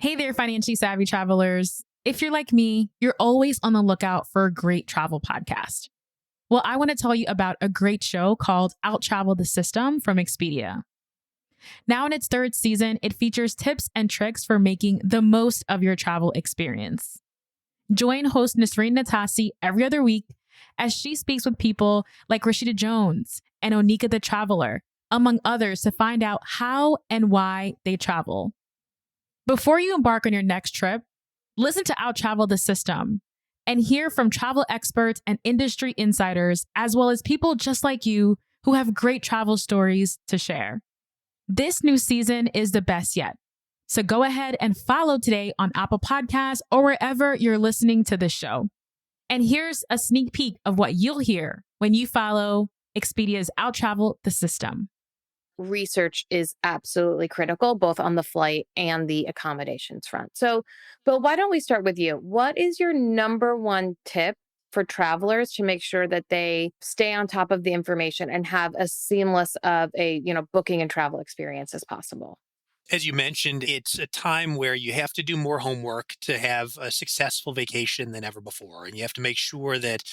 Hey there, financially savvy travelers. If you're like me, you're always on the lookout for a great travel podcast. Well, I want to tell you about a great show called Out the System from Expedia. Now in its third season, it features tips and tricks for making the most of your travel experience. Join host Nasreen Natasi every other week as she speaks with people like Rashida Jones and Onika the Traveler, among others, to find out how and why they travel. Before you embark on your next trip, listen to Out the System and hear from travel experts and industry insiders, as well as people just like you who have great travel stories to share. This new season is the best yet. So go ahead and follow today on Apple Podcasts or wherever you're listening to this show. And here's a sneak peek of what you'll hear when you follow Expedia's Out the System. Research is absolutely critical, both on the flight and the accommodations front. So, Bill, why don't we start with you? What is your number one tip for travelers to make sure that they stay on top of the information and have as seamless of a, booking and travel experience as possible? As you mentioned, it's a time where you have to do more homework to have a successful vacation than ever before. And you have to make sure that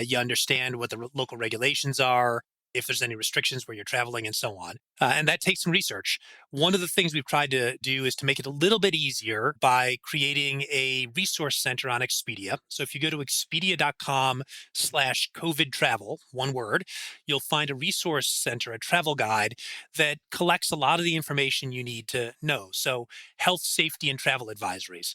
you understand what the local regulations are, if there's any restrictions where you're traveling and so on. And that takes some research. One of the things we've tried to do is to make it a little bit easier by creating a resource center on Expedia. So if you go to expedia.com/COVID travel, one word, you'll find a resource center, a travel guide that collects a lot of the information you need to know. So health, safety, and travel advisories.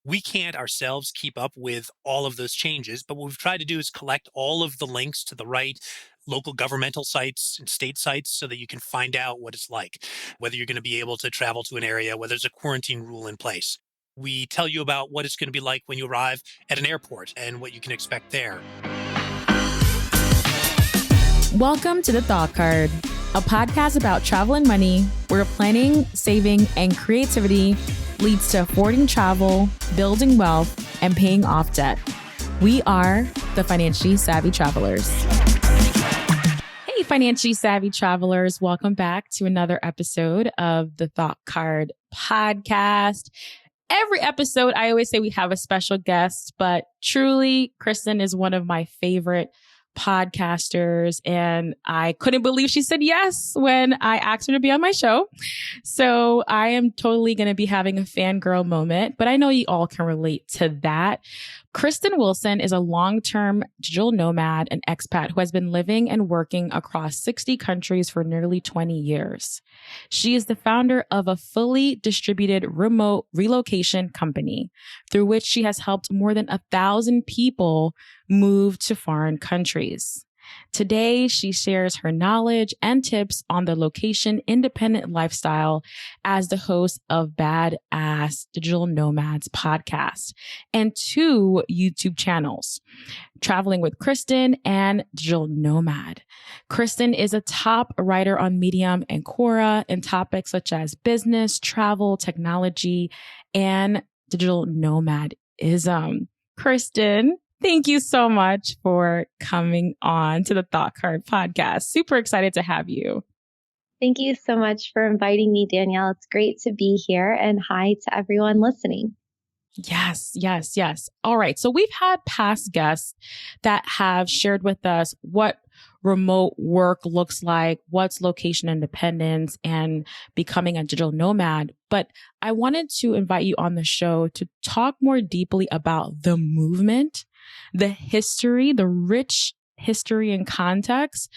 We can't ourselves keep up with all of those changes, but what we've tried to do is collect all of the links to the right local governmental sites and state sites so that you can find out what it's like, whether you're going to be able to travel to an area, whether there's a quarantine rule in place. We tell you about what it's going to be like when you arrive at an airport and what you can expect there. Welcome to The Thought Card, a podcast about travel and money where planning, saving, and creativity leads to affording travel, building wealth, and paying off debt. We are the Financially Savvy Travelers. Hey, Financially Savvy Travelers. Welcome back to another episode of the Thought Card podcast. Every episode, I always say we have a special guest, but truly, Kristin is one of my favorite podcasters, and I couldn't believe she said yes when I asked her to be on my show. So I am totally going to be having a fangirl moment, but I know you all can relate to that. Kristin Wilson is a long-term digital nomad and expat who has been living and working across 60 countries for nearly 20 years. She is the founder of a fully distributed remote relocation company through which she has helped more than 1,000 people move to foreign countries. Today, she shares her knowledge and tips on the location independent lifestyle as the host of Badass Digital Nomads podcast and 2 YouTube channels, Traveling with Kristin and Digital Nomad. Kristin is a top writer on Medium and Quora in topics such as business, travel, technology, and digital nomadism. Kristin, thank you so much for coming on to the Thought Card podcast. Super excited to have you. Thank you so much for inviting me, Danielle. It's great to be here, and hi to everyone listening. Yes. All right. So we've had past guests that have shared with us what remote work looks like, what's location independence, and becoming a digital nomad. But I wanted to invite you on the show to talk more deeply about the movement, the history, the rich history and context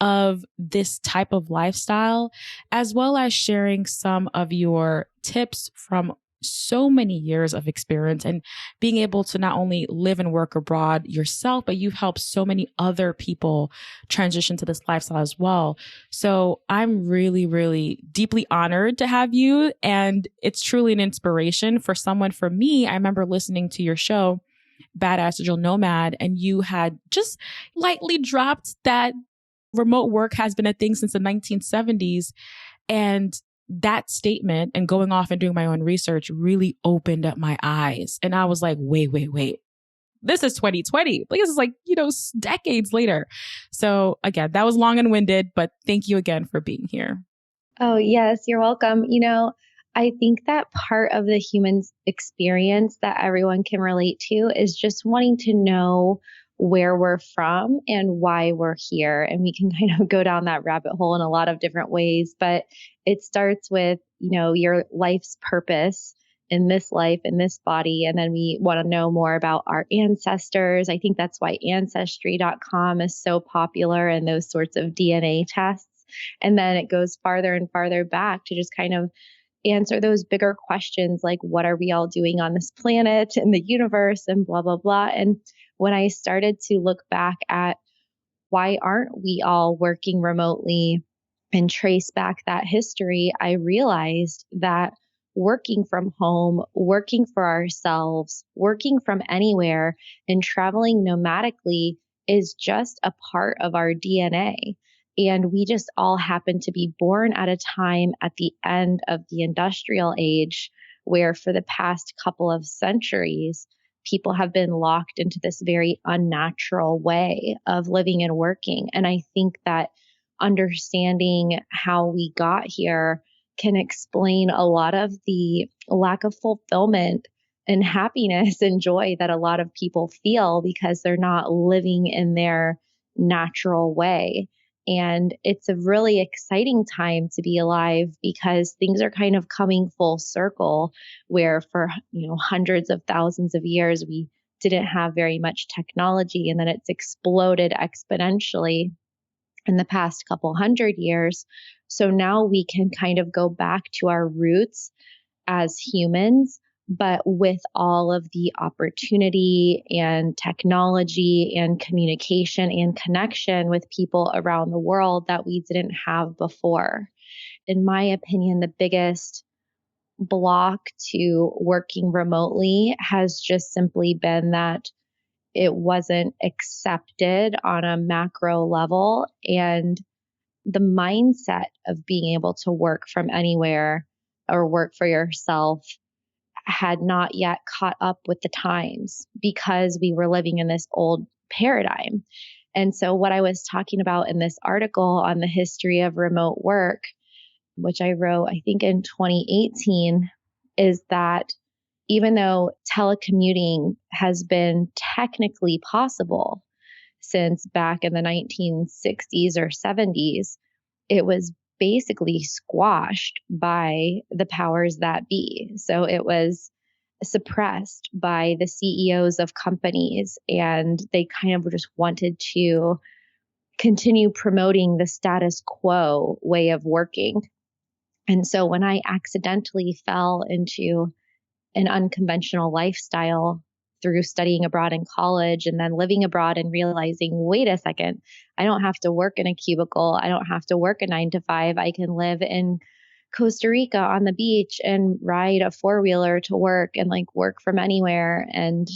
of this type of lifestyle, as well as sharing some of your tips from so many years of experience and being able to not only live and work abroad yourself, but you've helped so many other people transition to this lifestyle as well. So I'm really, really deeply honored to have you. And it's truly an inspiration for someone. For me, I remember listening to your show, Badass Digital Nomad, and you had just lightly dropped that remote work has been a thing since the 1970s. And that statement and going off and doing my own research really opened up my eyes. And I was like, wait. This is 2020. Like, this is like, decades later. So again, that was long and winded, but thank you again for being here. Oh, yes, you're welcome. I think that part of the human experience that everyone can relate to is just wanting to know where we're from and why we're here. And we can kind of go down that rabbit hole in a lot of different ways, but it starts with, your life's purpose in this life, in this body. And then we want to know more about our ancestors. I think that's why ancestry.com is so popular and those sorts of DNA tests. And then it goes farther and farther back to just kind of answer those bigger questions like, what are we all doing on this planet and the universe and blah, blah, blah. And when I started to look back at why aren't we all working remotely and trace back that history, I realized that working from home, working for ourselves, working from anywhere, and traveling nomadically is just a part of our DNA. And we just all happen to be born at a time at the end of the industrial age, where for the past couple of centuries, people have been locked into this very unnatural way of living and working. And I think that understanding how we got here can explain a lot of the lack of fulfillment and happiness and joy that a lot of people feel because they're not living in their natural way. And it's a really exciting time to be alive because things are kind of coming full circle where for, hundreds of thousands of years, we didn't have very much technology, and then it's exploded exponentially in the past couple hundred years. So now we can kind of go back to our roots as humans, but with all of the opportunity and technology and communication and connection with people around the world that we didn't have before. In my opinion, the biggest block to working remotely has just simply been that it wasn't accepted on a macro level, and the mindset of being able to work from anywhere or work for yourself had not yet caught up with the times because we were living in this old paradigm. And so what I was talking about in this article on the history of remote work, which I wrote, I think in 2018, is that even though telecommuting has been technically possible since back in the 1960s or 70s, it was basically squashed by the powers that be. So it was suppressed by the CEOs of companies, and they kind of just wanted to continue promoting the status quo way of working. And so when I accidentally fell into an unconventional lifestyle through studying abroad in college and then living abroad and realizing, wait a second, I don't have to work in a cubicle. I don't have to work a 9 to 5. I can live in Costa Rica on the beach and ride a 4-wheeler to work and work from anywhere. And,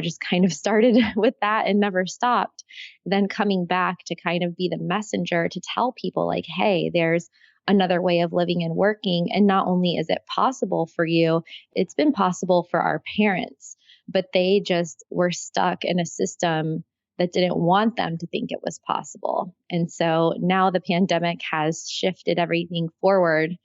just kind of started with that and never stopped. Then coming back to kind of be the messenger to tell people hey, there's another way of living and working. And not only is it possible for you, it's been possible for our parents, but they just were stuck in a system that didn't want them to think it was possible. And so now the pandemic has shifted everything forward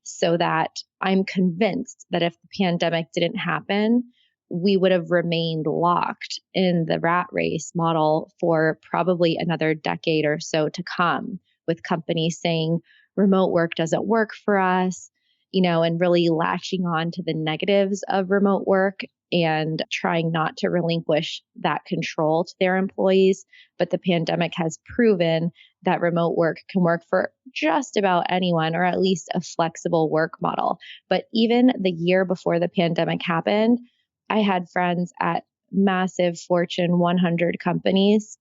so that I'm convinced that if the pandemic didn't happen, we would have remained locked in the rat race model for probably another decade or so to come, with companies saying remote work doesn't work for us, and really latching on to the negatives of remote work and trying not to relinquish that control to their employees. But the pandemic has proven that remote work can work for just about anyone, or at least a flexible work model. But even the year before the pandemic happened, I had friends at massive Fortune 100 companies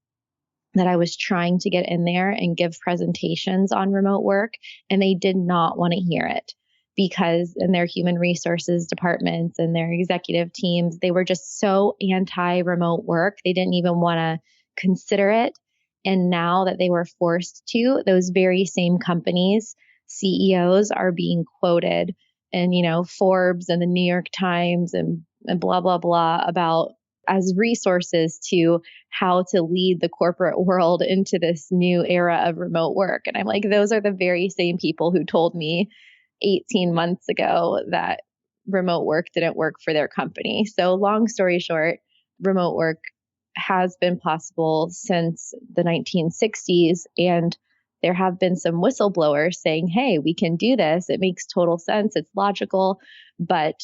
that I was trying to get in there and give presentations on remote work, and they did not want to hear it because in their human resources departments and their executive teams, they were just so anti-remote work. They didn't even want to consider it. And now that they were forced to, those very same companies, CEOs are being quoted in, Forbes and the New York Times and blah, blah, blah about as resources to how to lead the corporate world into this new era of remote work. And I'm like, those are the very same people who told me 18 months ago that remote work didn't work for their company. So long story short, remote work has been possible since the 1960s. And there have been some whistleblowers saying, hey, we can do this. It makes total sense. It's logical. But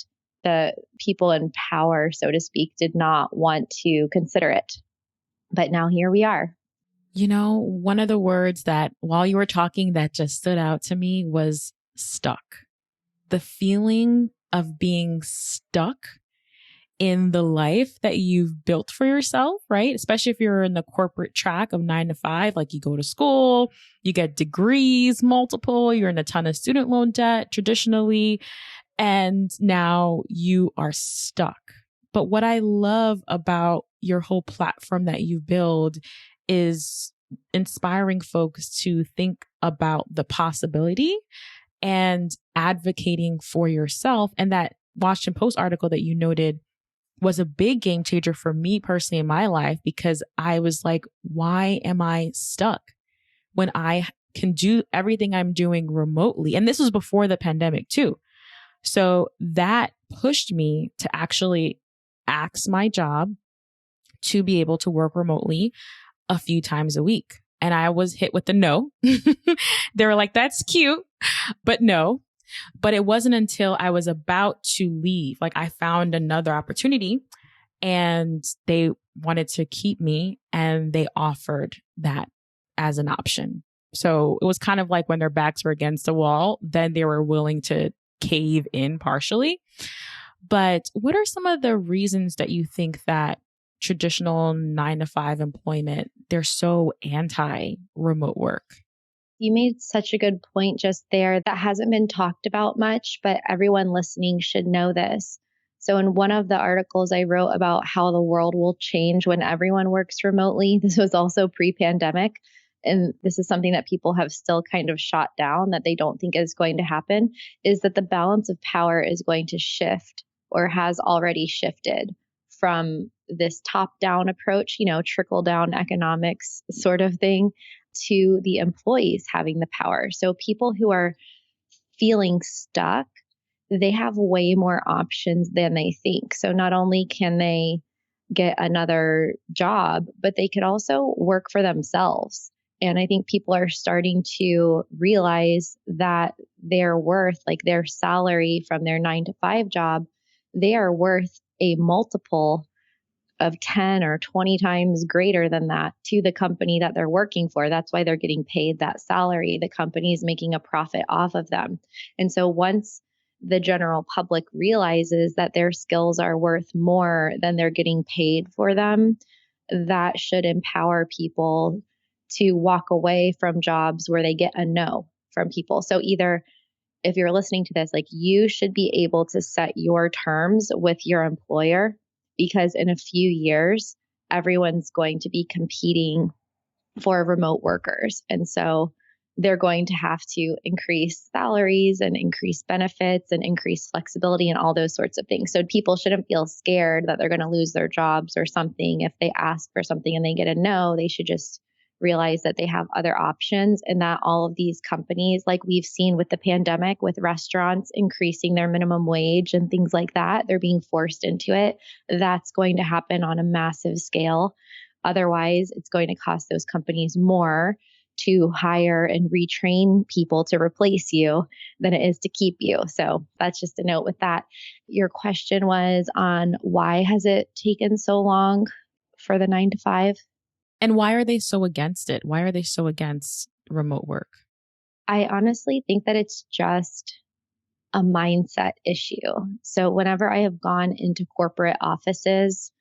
the people in power, so to speak, did not want to consider it. But now here we are. You know, one of the words that while you were talking that just stood out to me was stuck. The feeling of being stuck in the life that you've built for yourself, right? Especially if you're in the corporate track of 9 to 5, like you go to school, you get degrees, multiple, you're in a ton of student loan debt traditionally, and now you are stuck. But what I love about your whole platform that you build is inspiring folks to think about the possibility and advocating for yourself. And that Washington Post article that you noted was a big game changer for me personally in my life, because I was like, why am I stuck when I can do everything I'm doing remotely? And this was before the pandemic too. So that pushed me to actually ask my job to be able to work remotely a few times a week. And I was hit with the no. They were like, that's cute, but no. But it wasn't until I was about to leave, like I found another opportunity and they wanted to keep me and they offered that as an option. So it was kind of like when their backs were against the wall, then they were willing to cave in partially. But what are some of the reasons that you think that traditional 9 to 5 employment, they're so anti remote work? You made such a good point just there that hasn't been talked about much, but everyone listening should know this. So in one of the articles I wrote about how the world will change when everyone works remotely, this was also pre-pandemic, and this is something that people have still kind of shot down that they don't think is going to happen, is that the balance of power is going to shift or has already shifted from this top-down approach, trickle down economics sort of thing, to the employees having the power. So people who are feeling stuck, they have way more options than they think. So not only can they get another job, but they could also work for themselves. And I think people are starting to realize that their worth, like their salary from their 9 to 5 job, they are worth a multiple of 10 or 20 times greater than that to the company that they're working for. That's why they're getting paid that salary. The company is making a profit off of them. And so once the general public realizes that their skills are worth more than they're getting paid for them, that should empower people to walk away from jobs where they get a no from people. So either if you're listening to this, like you should be able to set your terms with your employer, because in a few years, everyone's going to be competing for remote workers. And so they're going to have to increase salaries and increase benefits and increase flexibility and all those sorts of things. So people shouldn't feel scared that they're going to lose their jobs or something. If they ask for something and they get a no, they should just realize that they have other options, and that all of these companies, like we've seen with the pandemic, with restaurants increasing their minimum wage and things like that, they're being forced into it. That's going to happen on a massive scale. Otherwise, it's going to cost those companies more to hire and retrain people to replace you than it is to keep you. So that's just a note with that. Your question was on why has it taken so long for the 9 to 5? And why are they so against it? Why are they so against remote work? I honestly think that it's just a mindset issue. So whenever I have gone into corporate offices,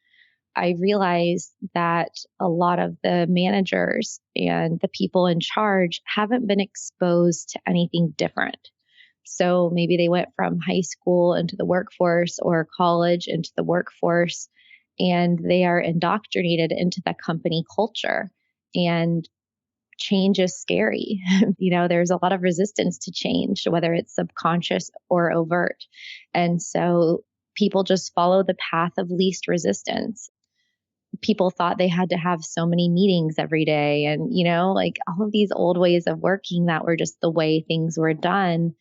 I realize that a lot of the managers and the people in charge haven't been exposed to anything different. So maybe they went from high school into the workforce or college into the workforce, and they are indoctrinated into the company culture. And change is scary. There's a lot of resistance to change, whether it's subconscious or overt. And so people just follow the path of least resistance. People thought they had to have so many meetings every day. And, like all of these old ways of working that were just the way things were done.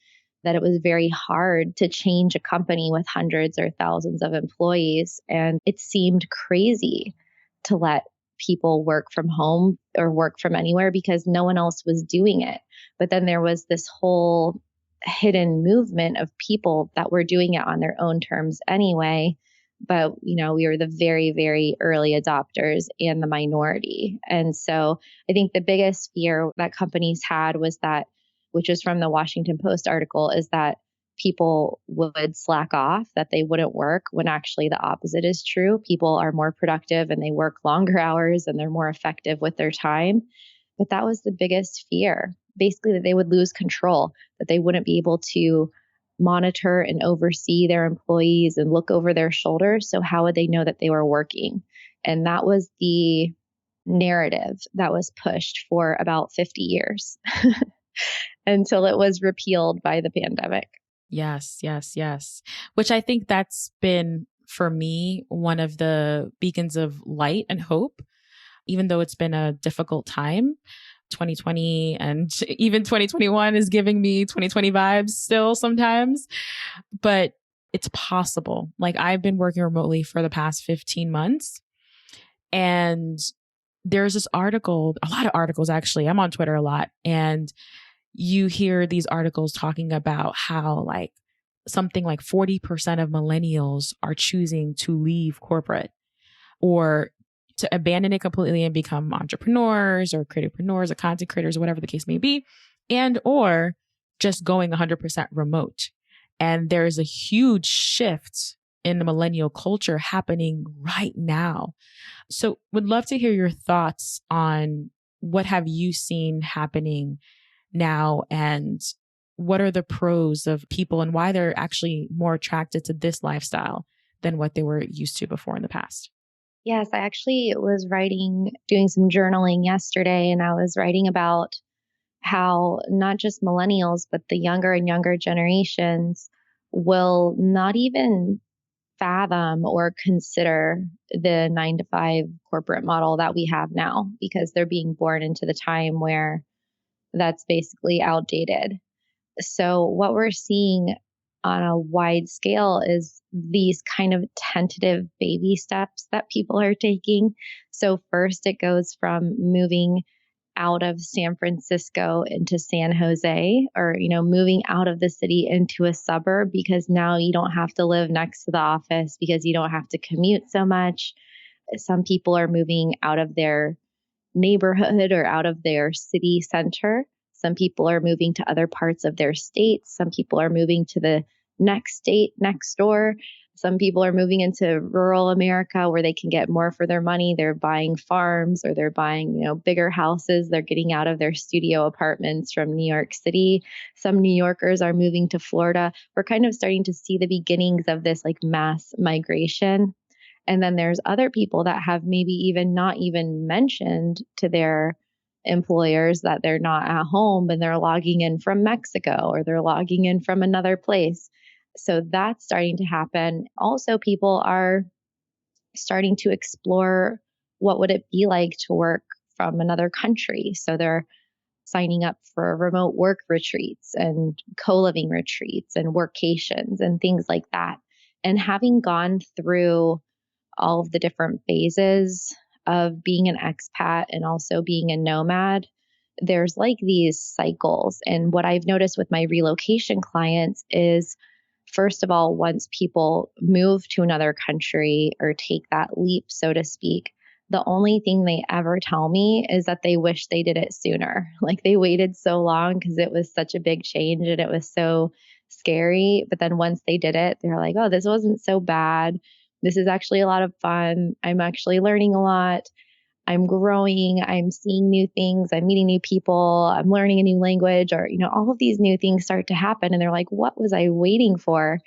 that it was very hard to change a company with hundreds or thousands of employees. And it seemed crazy to let people work from home or work from anywhere because no one else was doing it. But then there was this whole hidden movement of people that were doing it on their own terms anyway. But, we were the very, very early adopters and the minority. And so I think the biggest fear that companies had was that, which is from the Washington Post article, is that people would slack off, that they wouldn't work, when actually the opposite is true. People are more productive and they work longer hours and they're more effective with their time. But that was the biggest fear, basically, that they would lose control, that they wouldn't be able to monitor and oversee their employees and look over their shoulders. So how would they know that they were working? And that was the narrative that was pushed for about 50 years until it was repealed by the pandemic. Yes, yes, yes. Which I think that's been, for me, one of the beacons of light and hope, even though it's been a difficult time. 2020 and even 2021 is giving me 2020 vibes still sometimes, but it's possible. Like, I've been working remotely for the past 15 months, and there's this article, a lot of articles actually. I'm on Twitter a lot, and you hear these articles talking about how something like 40% of millennials are choosing to leave corporate or to abandon it completely and become entrepreneurs or creativepreneurs or content creators or whatever the case may be, and or just going 100% remote. And there is a huge shift in the millennial culture happening right now. So would love to hear your thoughts on what have you seen happening now, and what are the pros of people and why they're actually more attracted to this lifestyle than what they were used to before in the past. Yes, I actually was doing some journaling yesterday, and I was writing about how not just millennials, but the younger and younger generations will not even fathom or consider the 9-to-5 corporate model that we have now, because they're being born into the time where that's basically outdated. So what we're seeing on a wide scale is these kind of tentative baby steps that people are taking. So first it goes from moving out of San Francisco into San Jose, or, moving out of the city into a suburb, because now you don't have to live next to the office because you don't have to commute so much. Some people are moving out of their neighborhood or out of their city center. Some people are moving to other parts of their state. Some people are moving to the next state next door. Some people are moving into rural America where they can get more for their money. They're buying farms, or they're buying, bigger houses. They're getting out of their studio apartments from New York City. Some New Yorkers are moving to Florida. We're kind of starting to see the beginnings of this mass migration. And then there's other people that have maybe even not even mentioned to their employers that they're not at home, and they're logging in from Mexico, or they're logging in from another place. So that's starting to happen. Also, people are starting to explore what would it be like to work from another country. So they're signing up for remote work retreats and co-living retreats and workations and things like that. And having gone through all of the different phases of being an expat and also being a nomad, there's these cycles. And what I've noticed with my relocation clients is, first of all, once people move to another country or take that leap, so to speak, the only thing they ever tell me is that they wish they did it sooner. They waited so long because it was such a big change and it was so scary. But then once they did it, they're like, oh, this wasn't so bad. This is actually a lot of fun. I'm actually learning a lot. I'm growing. I'm seeing new things. I'm meeting new people. I'm learning a new language, or, all of these new things start to happen. And they're like, what was I waiting for?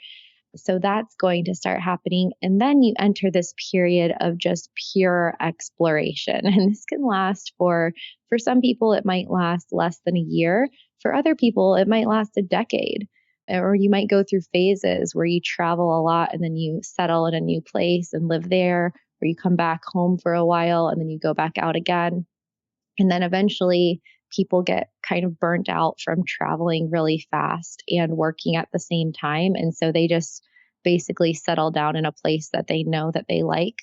So that's going to start happening. And then you enter this period of just pure exploration. And this can last for some people, it might last less than a year. For other people, it might last a decade. Or you might go through phases where you travel a lot and then you settle in a new place and live there, or you come back home for a while and then you go back out again. And then eventually people get kind of burnt out from traveling really fast and working at the same time. And so they just basically settle down in a place that they know that they like.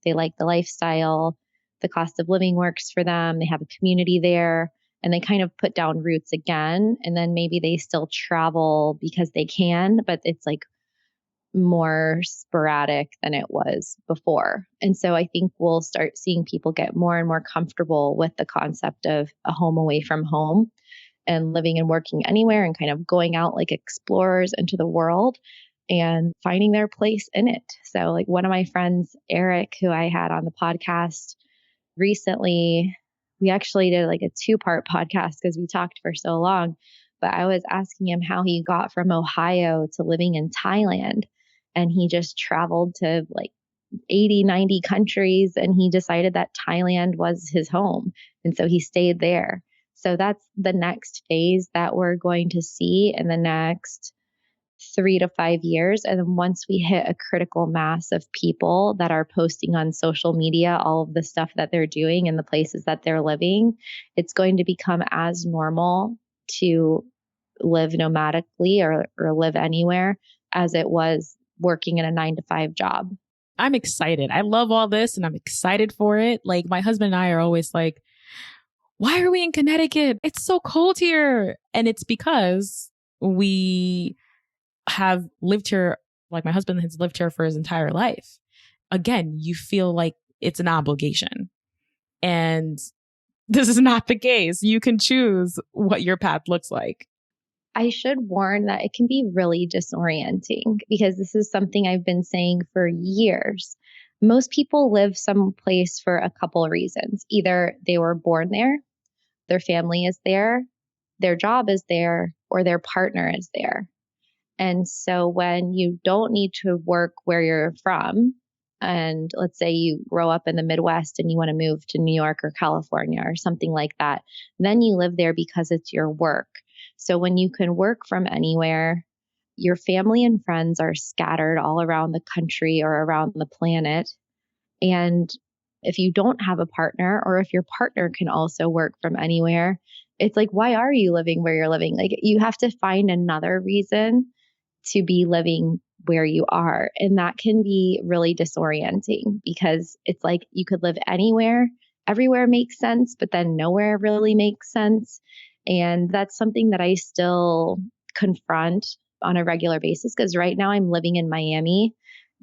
They like the lifestyle, the cost of living works for them. They have a community there, and they kind of put down roots again. And then maybe they still travel because they can, but it's like more sporadic than it was before. And so I think we'll start seeing people get more and more comfortable with the concept of a home away from home and living and working anywhere and kind of going out like explorers into the world and finding their place in it. So like one of my friends, Eric, who I had on the podcast recently, we actually did like a 2-part podcast because we talked for so long, but I was asking him how he got from Ohio to living in Thailand. And he just traveled to like 80, 90 countries, and he decided that Thailand was his home. And so he stayed there. So that's the next phase that we're going to see in the next 3 to 5 years. And then once we hit a critical mass of people that are posting on social media, all of the stuff that they're doing in the places that they're living, it's going to become as normal to live nomadically or live anywhere as it was working in a 9-to-5 job. I'm excited. I love all this and I'm excited for it. Like my husband and I are always like, why are we in Connecticut? It's so cold here. And it's because we have lived here, like my husband has lived here for his entire life. Again, you feel like it's an obligation. And this is not the case. You can choose what your path looks like. I should warn that it can be really disorienting because this is something I've been saying for years. Most people live someplace for a couple of reasons. Either they were born there, their family is there, their job is there, or their partner is there. And so when you don't need to work where you're from, and let's say you grow up in the Midwest and you want to move to New York or California or something like that, then you live there because it's your work. So when you can work from anywhere, your family and friends are scattered all around the country or around the planet. And if you don't have a partner, or if your partner can also work from anywhere, it's like, why are you living where you're living? Like you have to find another reason to be living where you are. And that can be really disorienting because it's like you could live anywhere, everywhere makes sense, but then nowhere really makes sense. And that's something that I still confront on a regular basis because right now I'm living in Miami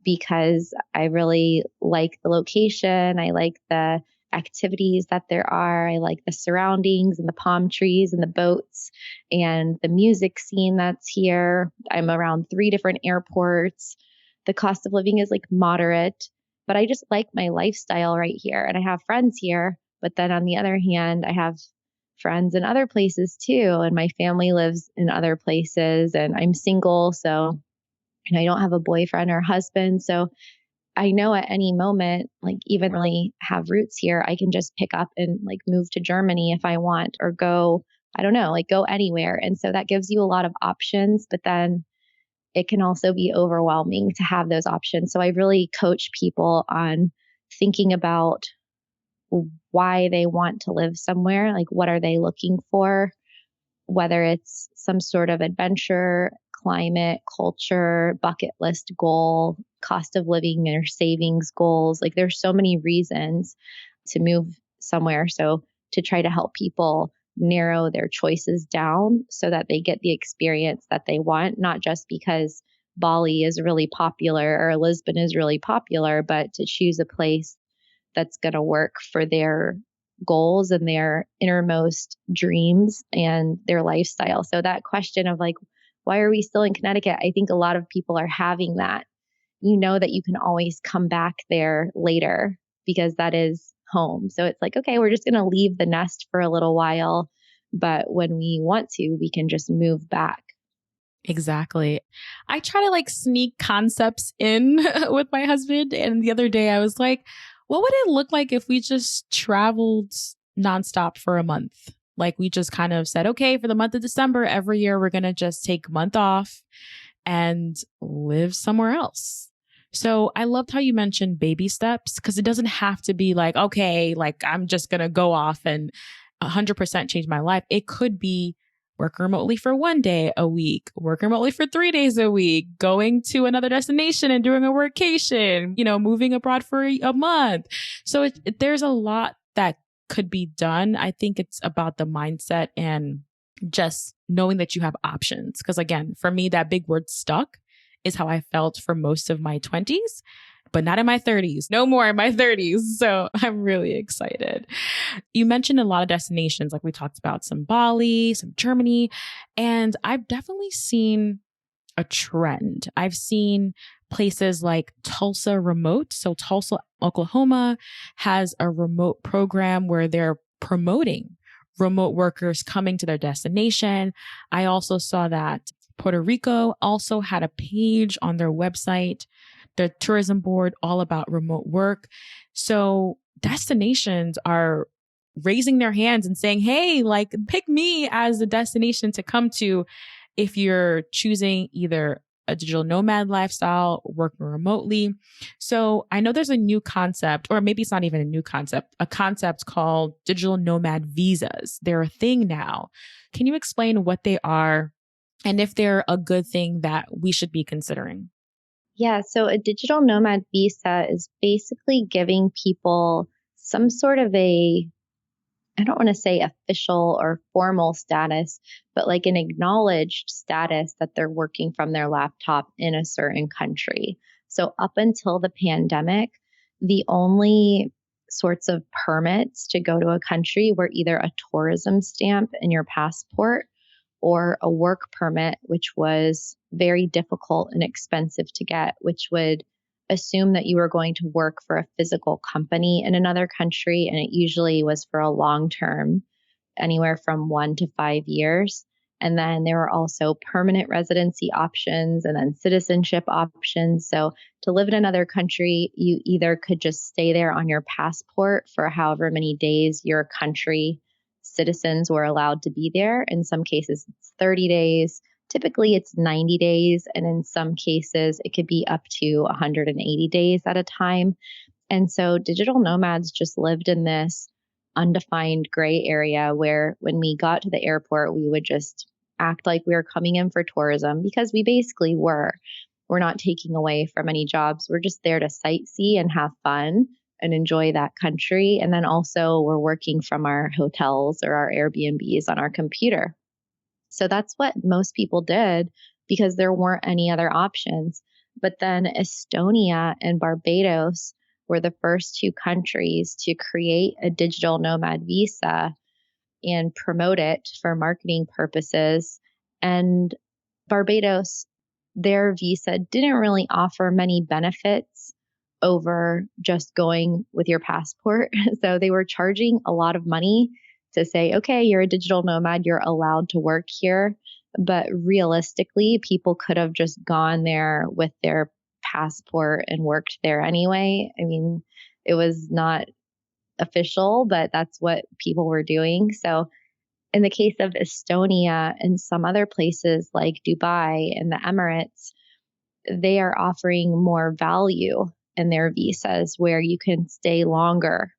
because I really like the location. I like the activities that there are. I like the surroundings and the palm trees and the boats and the music scene that's here. I'm around 3 different airports. The cost of living is like moderate, but I just like my lifestyle right here. And I have friends here. But then on the other hand, I have friends in other places too. And my family lives in other places and I'm single. So, and I don't have a boyfriend or husband. So I know at any moment, like even really have roots here, I can just pick up and like move to Germany if I want or go, I don't know, like go anywhere. And so that gives you a lot of options, but then it can also be overwhelming to have those options. So I really coach people on thinking about why they want to live somewhere, like what are they looking for, whether it's some sort of adventure, climate, culture, bucket list goal, cost of living or savings goals. Like there's so many reasons to move somewhere. So to try to help people narrow their choices down so that they get the experience that they want, not just because Bali is really popular or Lisbon is really popular, but to choose a place that's going to work for their goals and their innermost dreams and their lifestyle. So that question of like, why are we still in Connecticut? I think a lot of people are having that. You know that you can always come back there later because that is home. So it's like, okay, we're just going to leave the nest for a little while. But when we want to, we can just move back. Exactly. I try to like sneak concepts in with my husband. And the other day I was like, what would it look like if we just traveled nonstop for a month? Like we just kind of said, okay, for the month of December, every year, we're going to just take a month off and live somewhere else. So I loved how you mentioned baby steps because it doesn't have to be like, okay, like I'm just going to go off and 100% changed my life. It could be work remotely for 1 day a week, work remotely for 3 days a week, going to another destination and doing a workation, moving abroad for a month. So there's a lot that could be done. I think it's about the mindset and just knowing that you have options. Because again, for me, that big word stuck is how I felt for most of my 20s, but not in my 30s, no more in my 30s. So I'm really excited. You mentioned a lot of destinations, like we talked about some Bali, some Germany, and I've definitely seen a trend. I've seen places like Tulsa Remote. So Tulsa, Oklahoma has a remote program where they're promoting remote workers coming to their destination. I also saw that Puerto Rico also had a page on their website, their tourism board, all about remote work. So destinations are raising their hands and saying, hey, like pick me as a destination to come to if you're choosing either a digital nomad lifestyle, working remotely. So I know there's a new concept, or maybe it's not even a new concept, a concept called digital nomad visas. They're a thing now. Can you explain what they are and if they're a good thing that we should be considering? Yeah, so a digital nomad visa is basically giving people some sort of I don't want to say official or formal status, but like an acknowledged status that they're working from their laptop in a certain country. So up until the pandemic, the only sorts of permits to go to a country were either a tourism stamp in your passport or a work permit, which was very difficult and expensive to get, which would assume that you were going to work for a physical company in another country. And it usually was for a long term, anywhere from 1 to 5 years. And then there were also permanent residency options and then citizenship options. So to live in another country, you either could just stay there on your passport for however many days your country citizens were allowed to be there. In some cases, it's 30 days. Typically, it's 90 days. And in some cases, it could be up to 180 days at a time. And so digital nomads just lived in this undefined gray area where when we got to the airport, we would just act like we were coming in for tourism because we basically were. We're not taking away from any jobs. We're just there to sightsee and have fun and enjoy that country. And then also we're working from our hotels or our Airbnbs on our computer. So that's what most people did because there weren't any other options. But then Estonia and Barbados were the first two countries to create a digital nomad visa and promote it for marketing purposes. And Barbados, their visa didn't really offer many benefits over just going with your passport. So they were charging a lot of money to say, okay, you're a digital nomad, you're allowed to work here. But realistically, people could have just gone there with their passport and worked there anyway. I mean, it was not official, but that's what people were doing. So in the case of Estonia and some other places like Dubai and the Emirates, they are offering more value in their visas where you can stay longer.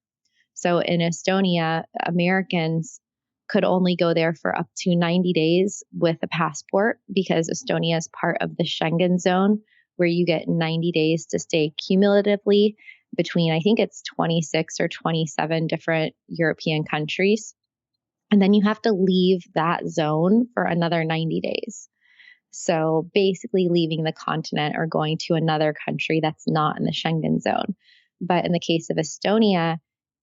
So in Estonia, Americans could only go there for up to 90 days with a passport because Estonia is part of the Schengen zone where you get 90 days to stay cumulatively between, I think it's 26 or 27 different European countries. And then you have to leave that zone for another 90 days. So basically leaving the continent or going to another country that's not in the Schengen zone. But in the case of Estonia,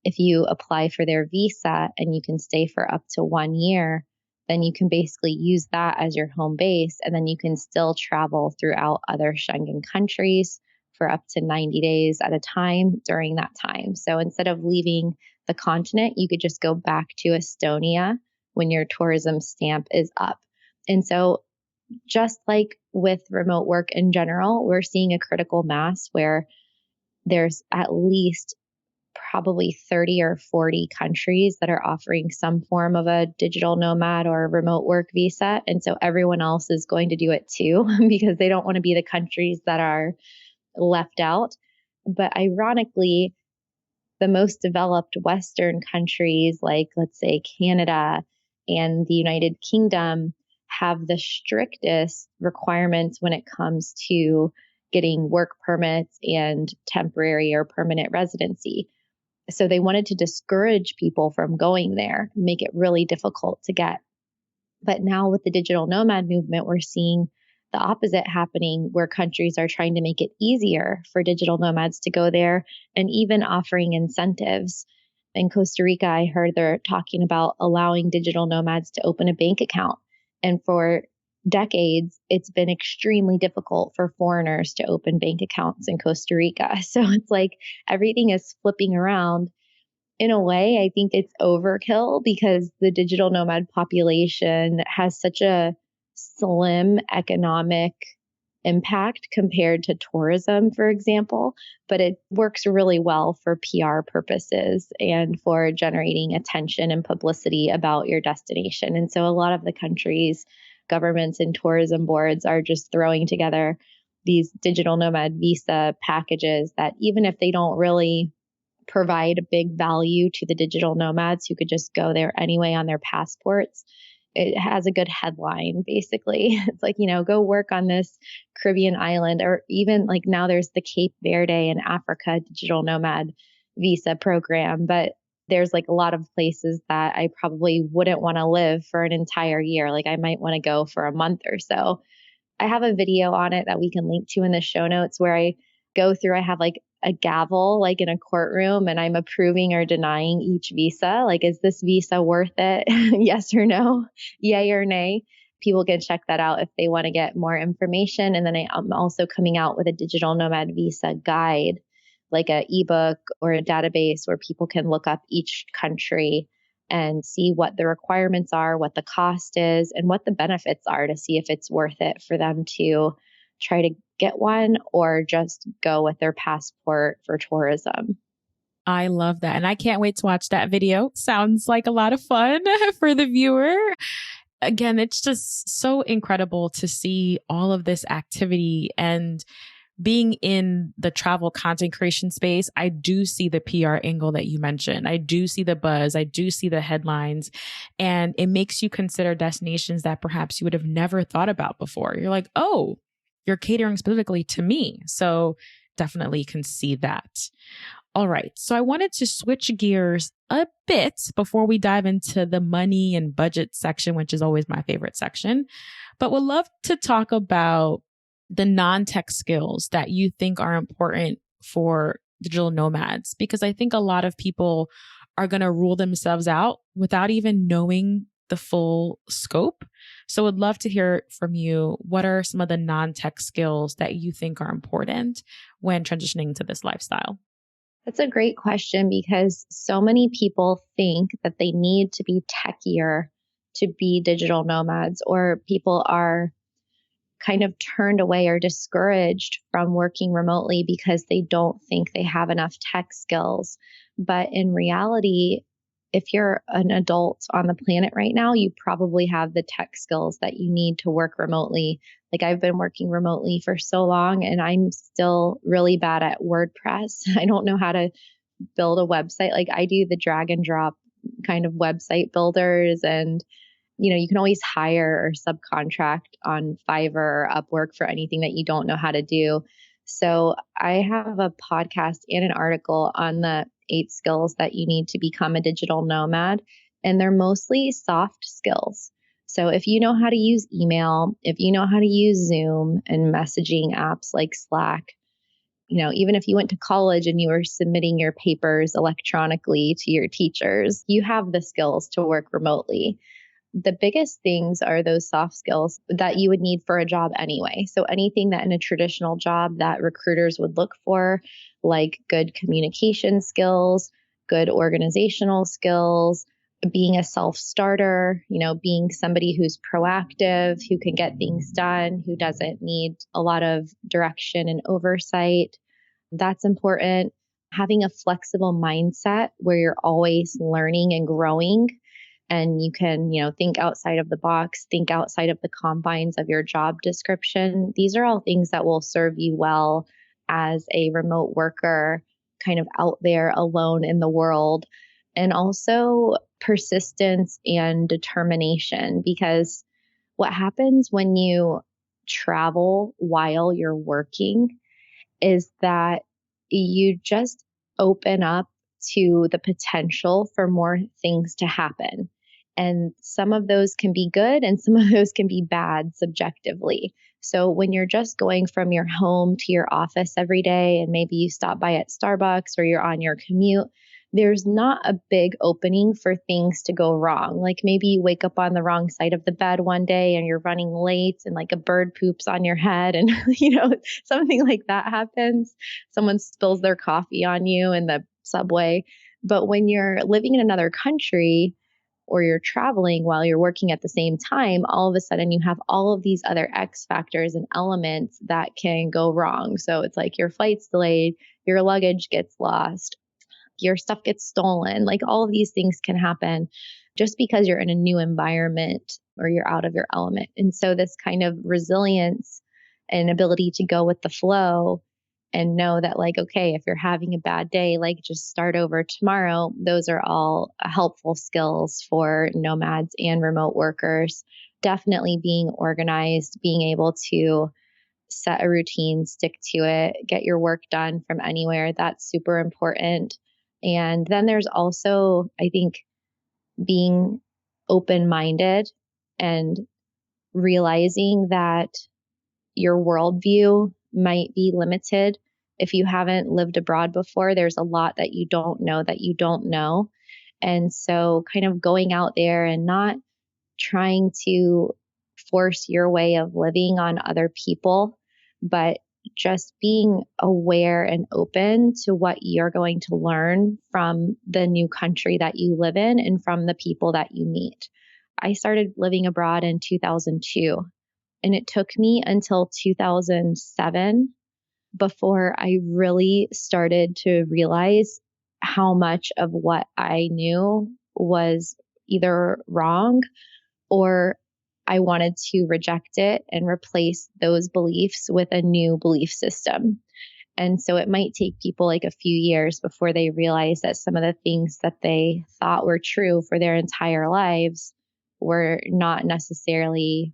if you apply for their visa and you can stay for up to 1 year, then you can basically use that as your home base. And then you can still travel throughout other Schengen countries for up to 90 days at a time during that time. So instead of leaving the continent, you could just go back to Estonia when your tourism stamp is up. And so just like with remote work in general, we're seeing a critical mass where there's at least probably 30 or 40 countries that are offering some form of a digital nomad or remote work visa. And so everyone else is going to do it too, because they don't want to be the countries that are left out. But ironically, the most developed Western countries, like let's say Canada and the United Kingdom, have the strictest requirements when it comes to getting work permits and temporary or permanent residency. So they wanted to discourage people from going there, make it really difficult to get. But now with the digital nomad movement, we're seeing the opposite happening, where countries are trying to make it easier for digital nomads to go there and even offering incentives. In Costa Rica, I heard they're talking about allowing digital nomads to open a bank account. And for decades, it's been extremely difficult for foreigners to open bank accounts in Costa Rica. So it's like everything is flipping around. In a way, I think it's overkill because the digital nomad population has such a slim economic impact compared to tourism, for example, but it works really well for PR purposes and for generating attention and publicity about your destination. And so a lot of the countries, governments, and tourism boards are just throwing together these digital nomad visa packages that, even if they don't really provide a big value to the digital nomads who could just go there anyway on their passports, it has a good headline, basically. It's like, go work on this Caribbean island, or even like now there's the Cape Verde in Africa digital nomad visa program. But there's like a lot of places that I probably wouldn't want to live for an entire year. Like I might want to go for a month or so. I have a video on it that we can link to in the show notes where I go through, I have like a gavel, like in a courtroom, and I'm approving or denying each visa. Like, is this visa worth it? Yes or no? Yay or nay? People can check that out if they want to get more information. And then I'm also coming out with a digital nomad visa guide, like an ebook or a database where people can look up each country and see what the requirements are, what the cost is, and what the benefits are, to see if it's worth it for them to try to get one or just go with their passport for tourism. I love that. And I can't wait to watch that video. Sounds like a lot of fun for the viewer. Again, it's just so incredible to see all of this activity. And being in the travel content creation space, I do see the PR angle that you mentioned. I do see the buzz. I do see the headlines. And it makes you consider destinations that perhaps you would have never thought about before. You're like, oh, you're catering specifically to me. So definitely can see that. All right. So I wanted to switch gears a bit before we dive into the money and budget section, which is always my favorite section, but would love to talk about the non-tech skills that you think are important for digital nomads, because I think a lot of people are going to rule themselves out without even knowing the full scope. So would love to hear from you. What are some of the non-tech skills that you think are important when transitioning to this lifestyle? That's a great question, because so many people think that they need to be techier to be digital nomads, or people are kind of turned away or discouraged from working remotely because they don't think they have enough tech skills. But in reality, if you're an adult on the planet right now, you probably have the tech skills that you need to work remotely. Like I've been working remotely for so long and I'm still really bad at WordPress. I don't know how to build a website. Like I do the drag and drop kind of website builders, and you can always hire or subcontract on Fiverr or Upwork for anything that you don't know how to do. So I have a podcast and an article on the 8 skills that you need to become a digital nomad, and they're mostly soft skills. So if you know how to use email, if you know how to use Zoom and messaging apps like Slack, even if you went to college and you were submitting your papers electronically to your teachers, you have the skills to work remotely. The biggest things are those soft skills that you would need for a job anyway. So anything that in a traditional job that recruiters would look for, like good communication skills, good organizational skills, being a self-starter, being somebody who's proactive, who can get things done, who doesn't need a lot of direction and oversight. That's important. Having a flexible mindset where you're always learning and growing, and you can, think outside of the box, think outside of the confines of your job description. These are all things that will serve you well as a remote worker kind of out there alone in the world. And also persistence and determination, because what happens when you travel while you're working is that you just open up to the potential for more things to happen. And some of those can be good and some of those can be bad subjectively. So when you're just going from your home to your office every day, and maybe you stop by at Starbucks or you're on your commute, there's not a big opening for things to go wrong. Like maybe you wake up on the wrong side of the bed one day and you're running late and like a bird poops on your head and, something like that happens. Someone spills their coffee on you in the subway. But when you're living in another country or you're traveling while you're working at the same time, all of a sudden you have all of these other X factors and elements that can go wrong. So it's like your flight's delayed, your luggage gets lost, your stuff gets stolen. Like all of these things can happen just because you're in a new environment or you're out of your element. And so this kind of resilience and ability to go with the flow and know that like, okay, if you're having a bad day, like just start over tomorrow. Those are all helpful skills for nomads and remote workers. Definitely being organized, being able to set a routine, stick to it, get your work done from anywhere. That's super important. And then there's also, I think, being open-minded and realizing that your worldview might be limited. If you haven't lived abroad before, there's a lot that you don't know. And so kind of going out there and not trying to force your way of living on other people, but just being aware and open to what you're going to learn from the new country that you live in and from the people that you meet. I started living abroad in 2002, and it took me until 2007 before I really started to realize how much of what I knew was either wrong or I wanted to reject it and replace those beliefs with a new belief system. And so it might take people like a few years before they realize that some of the things that they thought were true for their entire lives were not necessarily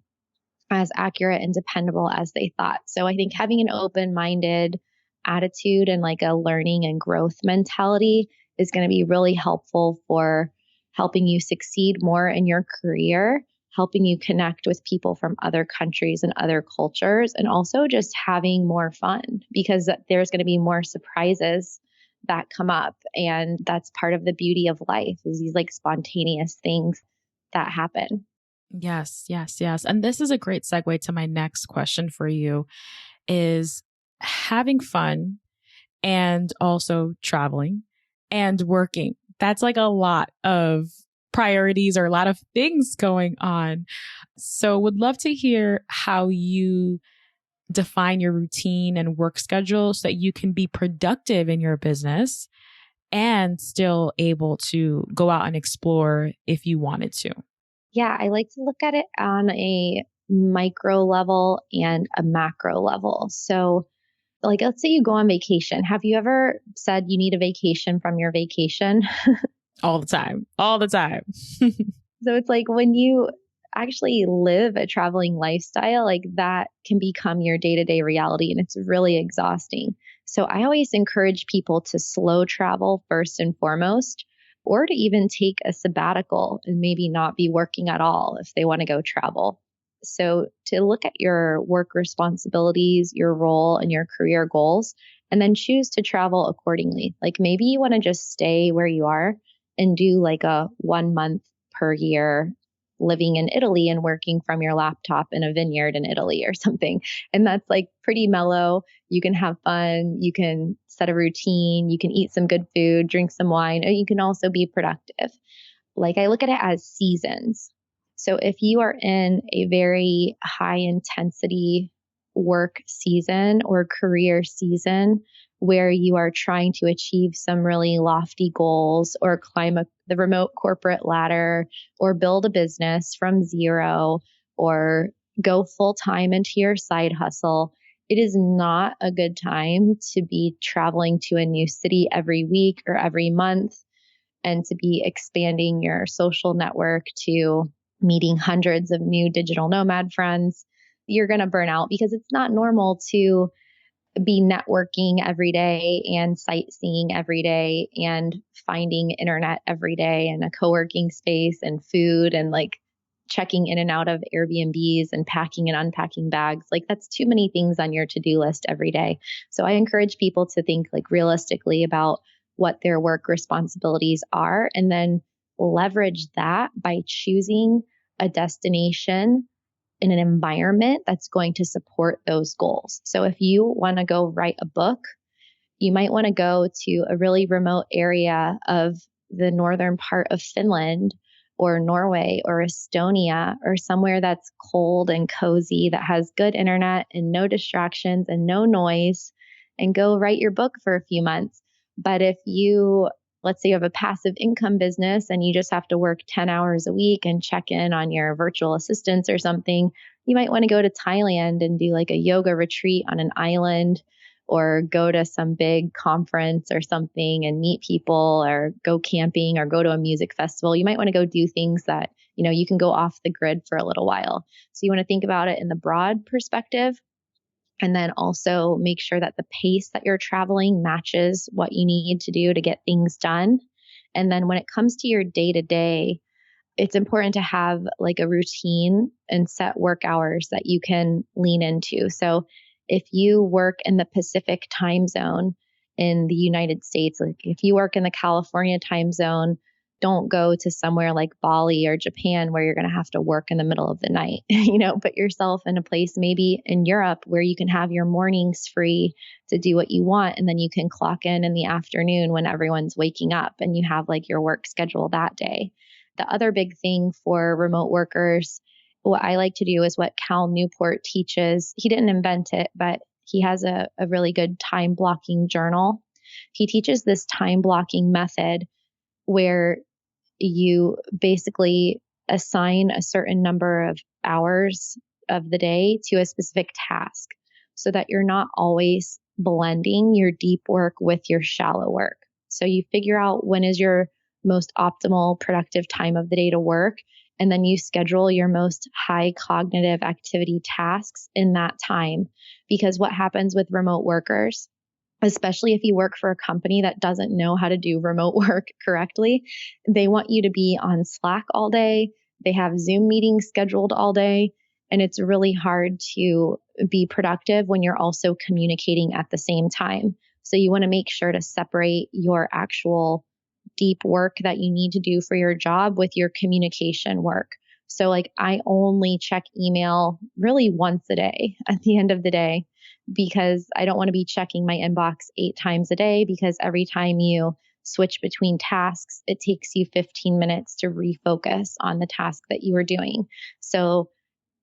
as accurate and dependable as they thought. So I think having an open-minded attitude and like a learning and growth mentality is going to be really helpful for helping you succeed more in your career, helping you connect with people from other countries and other cultures, and also just having more fun because there's going to be more surprises that come up. And that's part of the beauty of life is these like spontaneous things that happen. Yes. And this is a great segue to my next question for you is having fun and also traveling and working. That's like a lot of priorities or a lot of things going on. So would love to hear how you define your routine and work schedule so that you can be productive in your business and still able to go out and explore if you wanted to. Yeah, I like to look at it on a micro level and a macro level. So like, let's say you go on vacation. Have you ever said you need a vacation from your vacation? All the time. So it's like when you actually live a traveling lifestyle, like that can become your day-to-day reality, and it's really exhausting. So I always encourage people to slow travel first and foremost, or to even take a sabbatical and maybe not be working at all if they want to go travel. So to look at your work responsibilities, your role, and your career goals, and then choose to travel accordingly. Like maybe you want to just stay where you are and do like a 1 month per year living in Italy and working from your laptop in a vineyard in Italy or something. And that's like pretty mellow. You can have fun. You can set a routine. You can eat some good food, drink some wine, or you can also be productive. Like I look at it as seasons. So if you are in a very high intensity work season or career season where you are trying to achieve some really lofty goals or climb the remote corporate ladder or build a business from zero or go full time into your side hustle, it is not a good time to be traveling to a new city every week or every month and to be expanding your social network to meeting hundreds of new digital nomad friends. You're going to burn out because it's not normal to be networking every day and sightseeing every day and finding internet every day and a co-working space and food and like checking in and out of Airbnbs and packing and unpacking bags. Like that's too many things on your to-do list every day. So I encourage people to think like realistically about what their work responsibilities are and then leverage that by choosing a destination in an environment that's going to support those goals. So if you want to go write a book, you might want to go to a really remote area of the northern part of Finland or Norway or Estonia or somewhere that's cold and cozy that has good internet and no distractions and no noise and go write your book for a few months. But if you, let's say you have a passive income business and you just have to work 10 hours a week and check in on your virtual assistants or something, you might want to go to Thailand and do like a yoga retreat on an island or go to some big conference or something and meet people or go camping or go to a music festival. You might want to go do things that, you can go off the grid for a little while. So you want to think about it in the broad perspective. And then also make sure that the pace that you're traveling matches what you need to do to get things done. And then when it comes to your day to day, it's important to have like a routine and set work hours that you can lean into. So if you work in the Pacific time zone in the United States, like if you work in the California time zone, don't go to somewhere like Bali or Japan where you're going to have to work in the middle of the night. Put yourself in a place maybe in Europe where you can have your mornings free to do what you want. And then you can clock in the afternoon when everyone's waking up and you have like your work schedule that day. The other big thing for remote workers, what I like to do is what Cal Newport teaches. He didn't invent it, but he has a really good time blocking journal. He teaches this time blocking method where you basically assign a certain number of hours of the day to a specific task so that you're not always blending your deep work with your shallow work. So you figure out when is your most optimal productive time of the day to work, and then you schedule your most high cognitive activity tasks in that time. Because what happens with remote workers, especially if you work for a company that doesn't know how to do remote work correctly, they want you to be on Slack all day. They have Zoom meetings scheduled all day. And it's really hard to be productive when you're also communicating at the same time. So you want to make sure to separate your actual deep work that you need to do for your job with your communication work. So like I only check email really once a day at the end of the day, because I don't want to be checking my inbox 8 times a day, because every time you switch between tasks, it takes you 15 minutes to refocus on the task that you were doing. So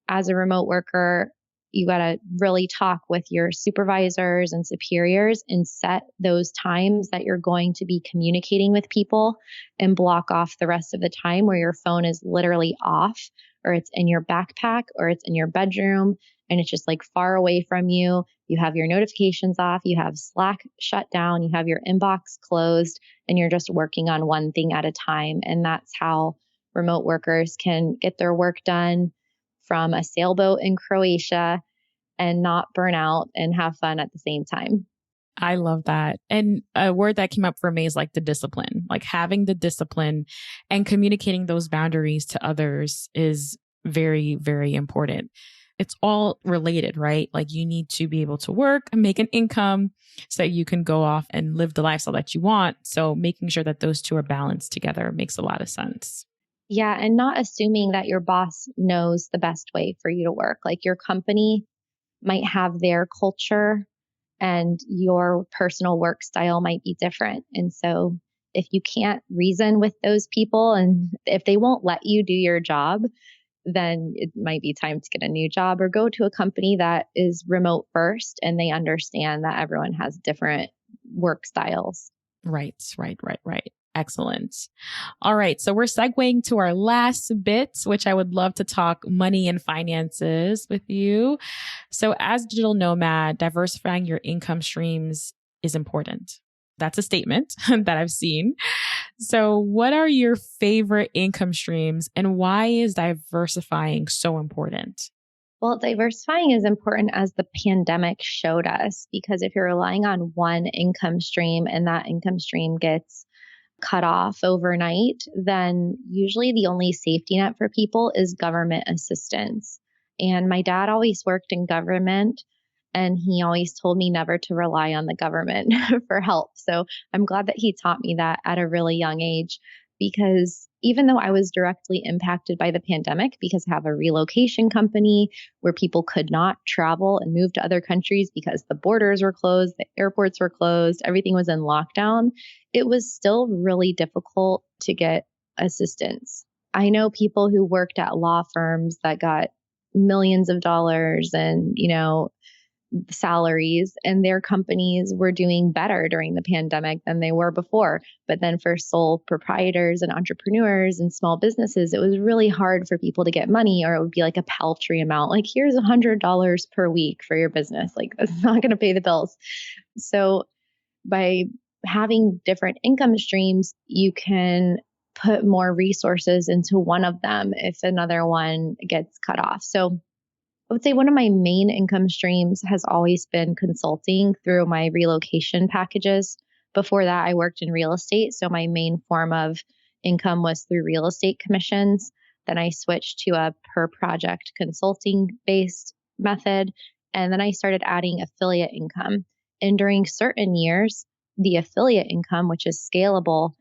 as a remote worker, you got to really talk with your supervisors and superiors and set those times that you're going to be communicating with people and block off the rest of the time where your phone is literally off, or it's in your backpack, or it's in your bedroom and it's just like far away from you. You have your notifications off, you have Slack shut down, you have your inbox closed, and you're just working on one thing at a time. And that's how remote workers can get their work done from a sailboat in Croatia and not burn out and have fun at the same time. I love that. And a word that came up for me is like the discipline, like having the discipline and communicating those boundaries to others is very, very important. It's all related, right? Like you need to be able to work and make an income so that you can go off and live the lifestyle that you want. So making sure that those two are balanced together makes a lot of sense. Yeah. And not assuming that your boss knows the best way for you to work. Like your company might have their culture and your personal work style might be different. And so if you can't reason with those people and if they won't let you do your job, then it might be time to get a new job or go to a company that is remote first and they understand that everyone has different work styles. Right. Excellent. All right. So we're segueing to our last bit, which I would love to talk money and finances with you. So as a digital nomad, diversifying your income streams is important. That's a statement that I've seen. So what are your favorite income streams and why is diversifying so important? Well, diversifying is important as the pandemic showed us, because if you're relying on one income stream and that income stream gets cut off overnight, then usually the only safety net for people is government assistance. And my dad always worked in government, and he always told me never to rely on the government for help. So I'm glad that he taught me that at a really young age, because even though I was directly impacted by the pandemic, because I have a relocation company where people could not travel and move to other countries because the borders were closed, the airports were closed, everything was in lockdown, it was still really difficult to get assistance. I know people who worked at law firms that got millions of dollars and, salaries, and their companies were doing better during the pandemic than they were before. But then for sole proprietors and entrepreneurs and small businesses, it was really hard for people to get money, or it would be like a paltry amount. Like, here's $100 per week for your business. Like, that's not going to pay the bills. So by having different income streams, you can put more resources into one of them if another one gets cut off. So I would say one of my main income streams has always been consulting through my relocation packages. Before that, I worked in real estate. So my main form of income was through real estate commissions. Then I switched to a per project consulting based method. And then I started adding affiliate income. And during certain years, the affiliate income, which is scalable,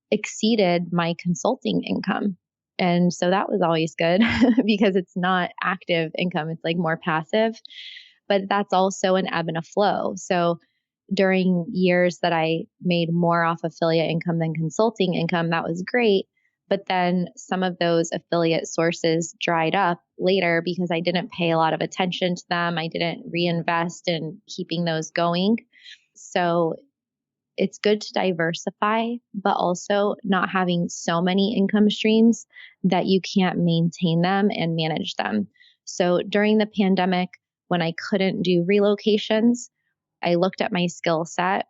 exceeded my consulting income. And so that was always good because it's not active income. It's like more passive, but that's also an ebb and a flow. So during years that I made more off affiliate income than consulting income, that was great. But then some of those affiliate sources dried up later because I didn't pay a lot of attention to them. I didn't reinvest in keeping those going. So it's good to diversify, but also not having so many income streams that you can't maintain them and manage them. So during the pandemic, when I couldn't do relocations, I looked at my skill set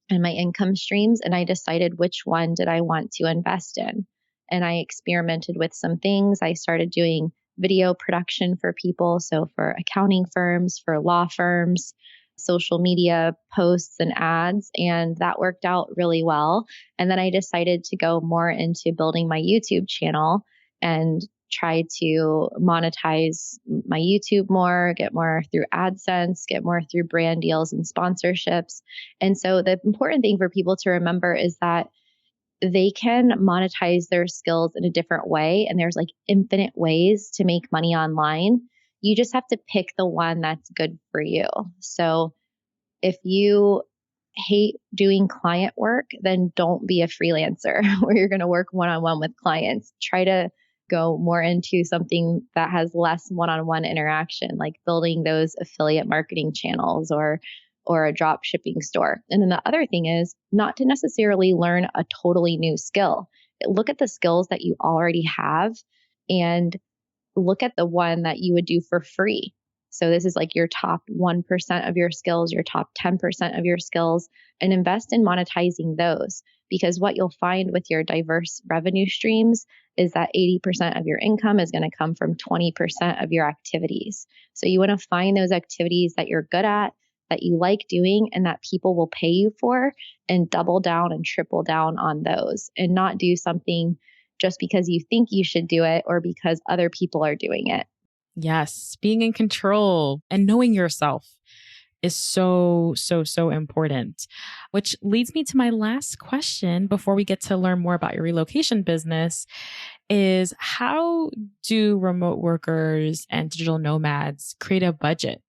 and my income streams, and I decided which one did I want to invest in. And I experimented with some things. I started doing video production for people. So for accounting firms, for law firms, social media posts and ads, and that worked out really well. And then I decided to go more into building my YouTube channel and try to monetize my YouTube more, get more through AdSense, get more through brand deals and sponsorships. And so the important thing for people to remember is that they can monetize their skills in a different way. And there's like infinite ways to make money online. You just have to pick the one that's good for you. So if you hate doing client work, then don't be a freelancer where you're going to work one-on-one with clients. Try to go more into something that has less one-on-one interaction, like building those affiliate marketing channels or a drop shipping store. And then the other thing is not to necessarily learn a totally new skill. Look at the skills that you already have and look at the one that you would do for free. So this is like your top 1% of your skills, your top 10% of your skills, and invest in monetizing those. Because what you'll find with your diverse revenue streams is that 80% of your income is going to come from 20% of your activities. So you want to find those activities that you're good at, that you like doing, and that people will pay you for, and double down and triple down on those, and not do something just because you think you should do it or because other people are doing it. Yes, being in control and knowing yourself is so important, which leads me to my last question before we get to learn more about your relocation business is how do remote workers and digital nomads create a budget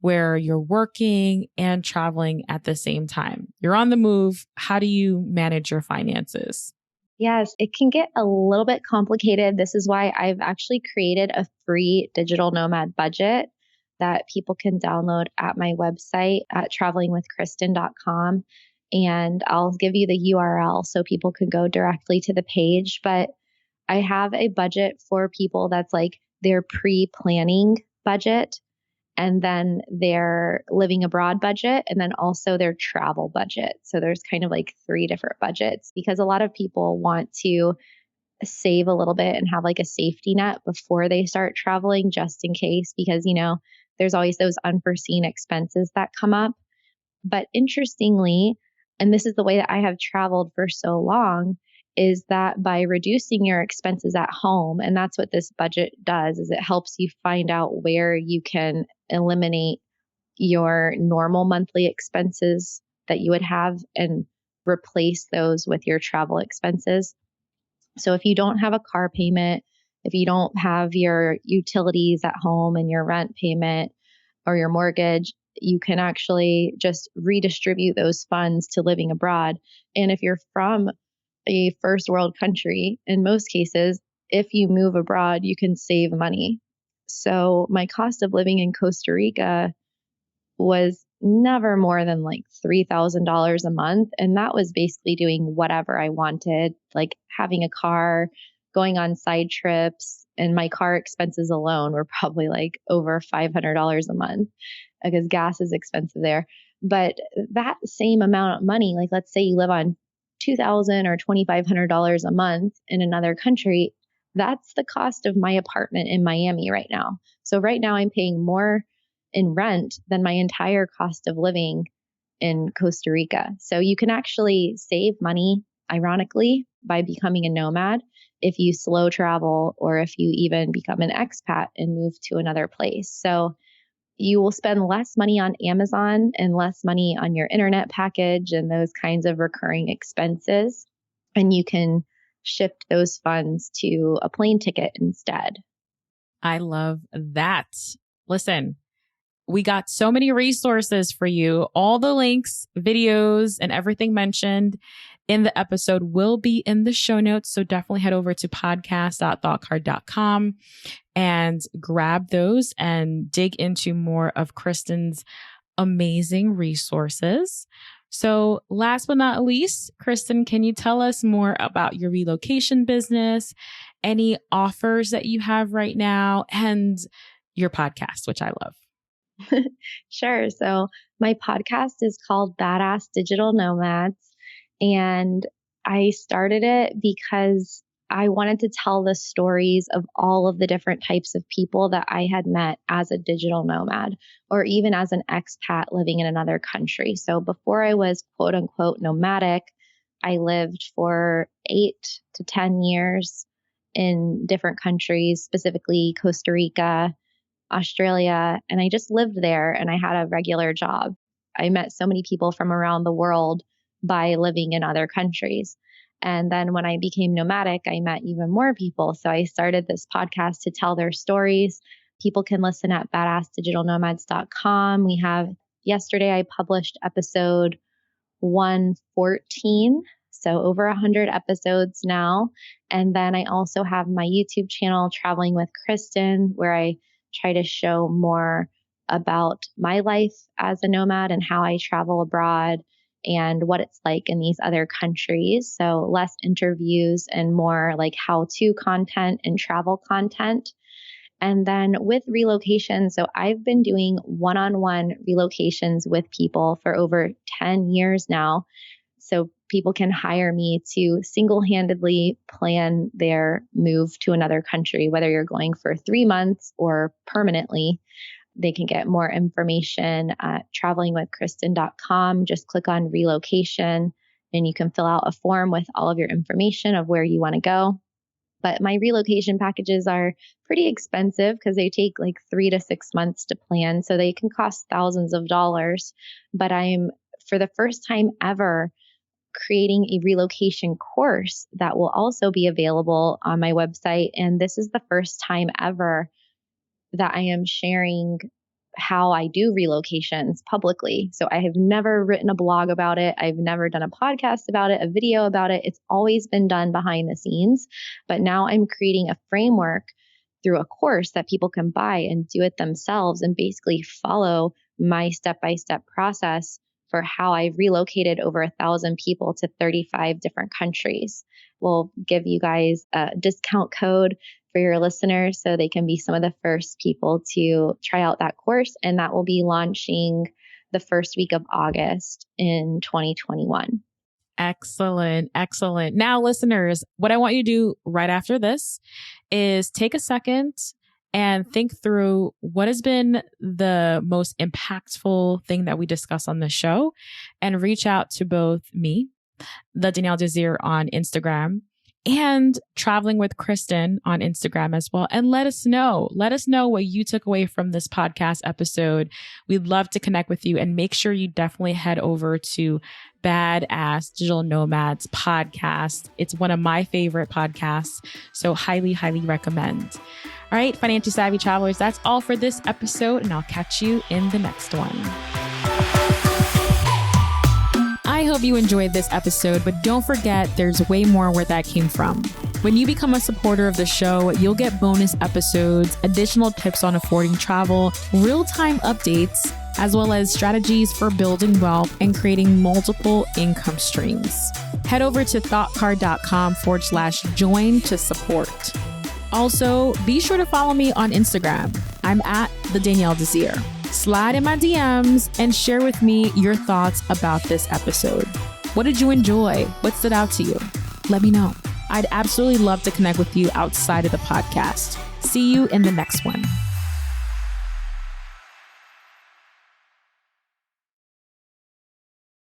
where you're working and traveling at the same time? You're on the move. How do you manage your finances? Yes, it can get a little bit complicated. This is why I've actually created a free digital nomad budget that people can download at my website at travelingwithkristin.com. and I'll give you the URL so people can go directly to the page. But I have a budget for people that's like their pre-planning budget, and then their living abroad budget, and then also their travel budget. So there's kind of like 3 different budgets, because a lot of people want to save a little bit and have like a safety net before they start traveling, just in case, because, there's always those unforeseen expenses that come up. But interestingly, and this is the way that I have traveled for so long, is that by reducing your expenses at home, and that's what this budget does, is it helps you find out where you can eliminate your normal monthly expenses that you would have and replace those with your travel expenses. So if you don't have a car payment, if you don't have your utilities at home and your rent payment or your mortgage, you can actually just redistribute those funds to living abroad. And if you're from a first world country, in most cases, if you move abroad, you can save money. So my cost of living in Costa Rica was never more than like $3,000 a month. And that was basically doing whatever I wanted, like having a car, going on side trips, and my car expenses alone were probably like over $500 a month, because gas is expensive there. But that same amount of money, like let's say you live on $2,000 or $2,500 a month in another country, that's the cost of my apartment in Miami right now. So right now I'm paying more in rent than my entire cost of living in Costa Rica. So you can actually save money, ironically, by becoming a nomad if you slow travel, or if you even become an expat and move to another place. So you will spend less money on Amazon and less money on your internet package and those kinds of recurring expenses. And you can shift those funds to a plane ticket instead. I love that. Listen, we got so many resources for you. All the links, videos, and everything mentioned in the episode will be in the show notes. So definitely head over to podcast.thoughtcard.com and grab those and dig into more of Kristin's amazing resources. So last but not least, Kristin, can you tell us more about your relocation business, any offers that you have right now, and your podcast, which I love? Sure. So my podcast is called Badass Digital Nomads. And I started it because I wanted to tell the stories of all of the different types of people that I had met as a digital nomad, or even as an expat living in another country. So before I was quote unquote nomadic, I lived for 8 to 10 years in different countries, specifically Costa Rica, Australia, and I just lived there and I had a regular job. I met so many people from around the world by living in other countries. And then when I became nomadic, I met even more people. So I started this podcast to tell their stories. People can listen at badassdigitalnomads.com. We have, yesterday I published episode 114. So over 100 episodes now. And then I also have my YouTube channel, Traveling with Kristin, where I try to show more about my life as a nomad and how I travel abroad and what it's like in these other countries. So less interviews and more like how-to content and travel content. And then with relocation, so I've been doing one-on-one relocations with people for over 10 years now. So people can hire me to single-handedly plan their move to another country, whether you're going for 3 months or permanently. They can get more information at travelingwithkristin.com. Just click on relocation and you can fill out a form with all of your information of where you want to go. But my relocation packages are pretty expensive because they take like 3 to 6 months to plan. So they can cost thousands of dollars. But I'm, for the first time ever, creating a relocation course that will also be available on my website. And this is the first time ever that I am sharing how I do relocations publicly. So I have never written a blog about it. I've never done a podcast about it, a video about it. It's always been done behind the scenes. But now I'm creating a framework through a course that people can buy and do it themselves and basically follow my step-by-step process for how I relocated over 1,000 people to 35 different countries. We'll give you guys a discount code for your listeners so they can be some of the first people to try out that course. And that will be launching the first week of August in 2021. Excellent. Excellent. Now, listeners, what I want you to do right after this is take a second and think through what has been the most impactful thing that we discuss on the show, and reach out to both me, the Danielle Desir on Instagram, and Traveling with Kristin on Instagram as well. And let us know what you took away from this podcast episode. We'd love to connect with you, and make sure you definitely head over to Badass Digital Nomads podcast. It's one of my favorite podcasts, so highly, highly recommend. All right, financially savvy travelers, that's all for this episode, and I'll catch you in the next one. I hope you enjoyed this episode, but don't forget there's way more where that came from. When you become a supporter of the show, you'll get bonus episodes, additional tips on affording travel, real-time updates, as well as strategies for building wealth and creating multiple income streams. Head over to thoughtcard.com/join to support. Also, be sure to follow me on Instagram. I'm at the Danielle Desir. Slide in my DMs and share with me your thoughts about this episode. What did you enjoy? What stood out to you? Let me know. I'd absolutely love to connect with you outside of the podcast. See you in the next one.